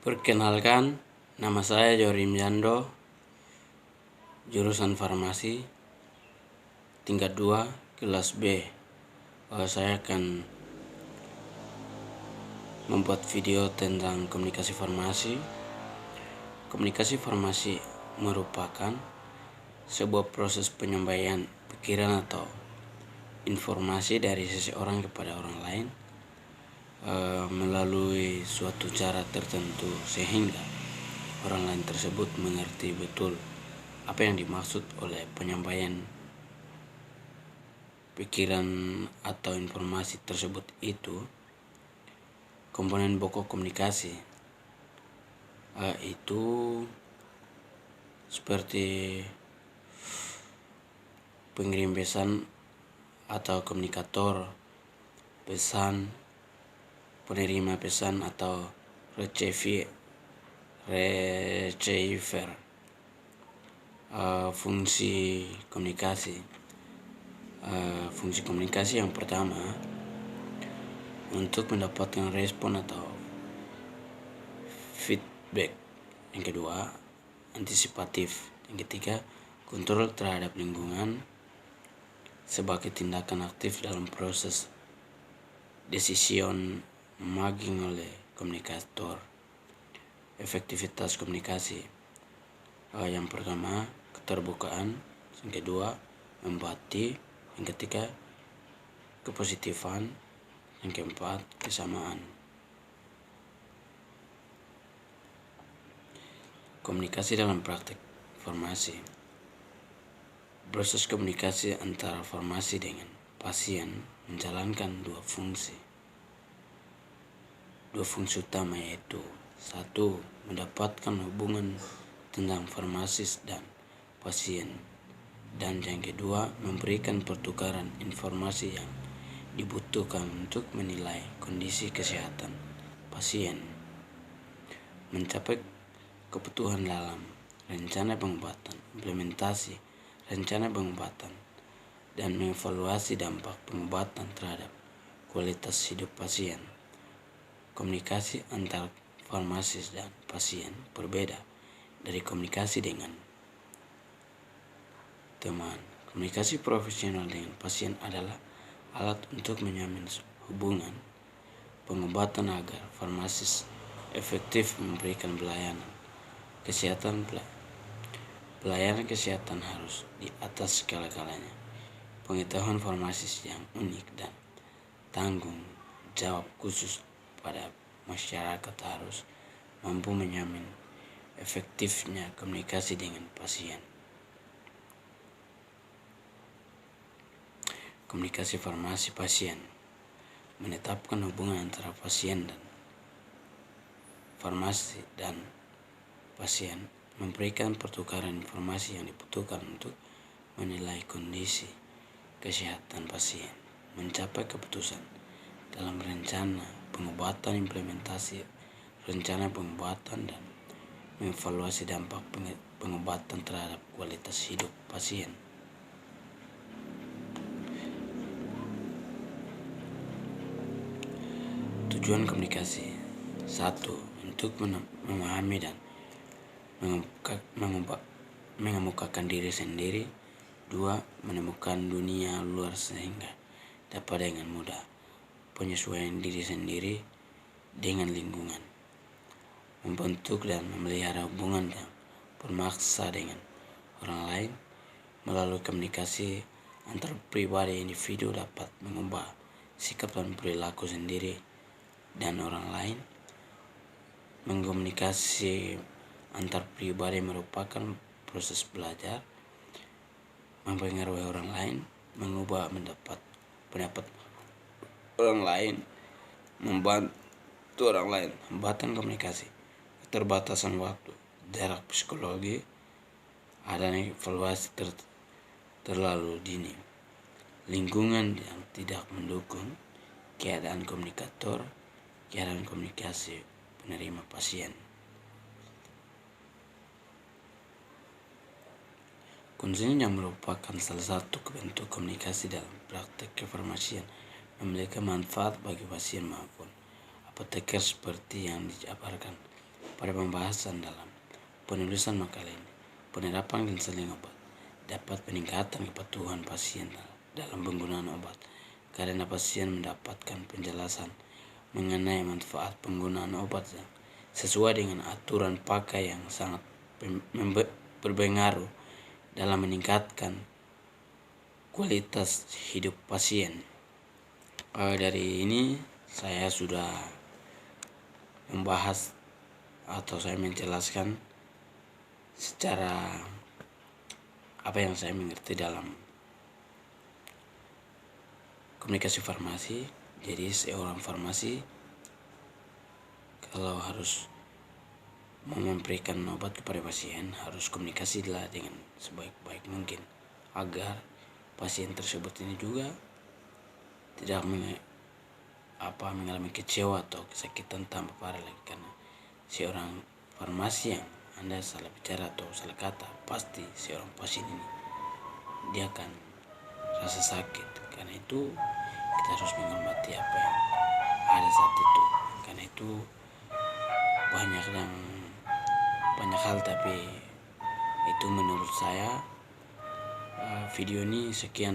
Perkenalkan, nama saya Jorim Yando, jurusan farmasi, tingkat 2, kelas B. Saya akan membuat video tentang komunikasi farmasi. Komunikasi farmasi merupakan sebuah proses penyampaian pikiran atau informasi dari seseorang kepada orang lain melalui suatu cara tertentu sehingga orang lain tersebut mengerti betul apa yang dimaksud oleh penyampaian pikiran atau informasi tersebut. Itu komponen pokok komunikasi itu seperti pengirim pesan atau komunikator, pesan, penerima pesan atau receiver. Fungsi komunikasi. Fungsi komunikasi yang pertama untuk mendapatkan respon atau feedback. Yang kedua, antisipatif. Yang ketiga, kontrol terhadap lingkungan sebagai tindakan aktif dalam proses decision making oleh komunikator. Efektivitas komunikasi. Yang pertama, keterbukaan. Yang kedua, empati. Yang ketiga, kepositifan. Yang keempat, kesamaan. Komunikasi dalam praktek farmasi. Proses komunikasi antara farmasi dengan pasien menjalankan dua fungsi utama, yaitu satu, mendapatkan hubungan tentang farmasis dan pasien, dan yang kedua, memberikan pertukaran informasi yang dibutuhkan untuk menilai kondisi kesehatan pasien, mencapai kebutuhan dalam rencana pengobatan, implementasi rencana pengobatan, dan mengevaluasi dampak pengobatan terhadap kualitas hidup pasien. Komunikasi antar farmasis dan pasien berbeda dari komunikasi dengan teman. Komunikasi profesional dengan pasien adalah alat untuk menjamin hubungan pengobatan agar farmasis efektif memberikan pelayanan kesehatan. Pelayanan kesehatan harus di atas segala-galanya. Pengetahuan farmasis yang unik dan tanggung jawab khusus pada masyarakat harus mampu menjamin efektifnya komunikasi dengan pasien. Komunikasi farmasi pasien menetapkan hubungan antara pasien dan farmasi dan pasien, memberikan pertukaran informasi yang dibutuhkan untuk menilai kondisi kesehatan pasien, mencapai keputusan dalam rencana pengobatan, implementasi rencana pengobatan, dan mengevaluasi dampak pengobatan terhadap kualitas hidup pasien. Tujuan komunikasi. 1. Untuk memahami dan mengemukakan diri sendiri. 2. Menemukan dunia luar sehingga dapat dengan mudah penyesuaian diri sendiri dengan lingkungan. Membentuk dan memelihara hubungan yang bermaksa dengan orang lain. Melalui komunikasi antar pribadi, individu dapat mengubah sikap dan perilaku sendiri dan orang lain. Mengkomunikasi antar pribadi merupakan proses belajar, mempengaruhi orang lain, mengubah pendapat orang lain, membantu orang lain. Hambatan komunikasi. Keterbatasan waktu, jarak psikologi, adanya evaluasi terlalu dini, lingkungan yang tidak mendukung, keadaan komunikator, keadaan komunikasi penerima pasien. Konseling yang merupakan salah satu bentuk komunikasi dalam praktek kefarmasian memiliki manfaat bagi pasien maupun apoteker seperti yang dijabarkan pada pembahasan dalam penulisan makalah ini, penerapan konseling obat dapat peningkatan kepatuhan pasien dalam penggunaan obat karena pasien mendapatkan penjelasan mengenai manfaat penggunaan obat sesuai dengan aturan pakai yang sangat berpengaruh dalam meningkatkan kualitas hidup pasien. Dari ini saya sudah membahas atau saya menjelaskan secara apa yang saya mengerti dalam komunikasi farmasi. Jadi seorang farmasi kalau harus memberikan obat kepada pasien harus komunikasilah dengan sebaik-baik mungkin agar pasien tersebut ini juga tidak mengalami kecewa atau kesakitan tambah parah lagi, karena seorang farmasi yang Anda salah bicara atau salah kata, pasti seorang pasien ini dia akan rasa sakit. Karena itu kita harus menghormati apa yang ada saat itu. Karena itu banyak hal, tapi itu menurut saya video ini sekian.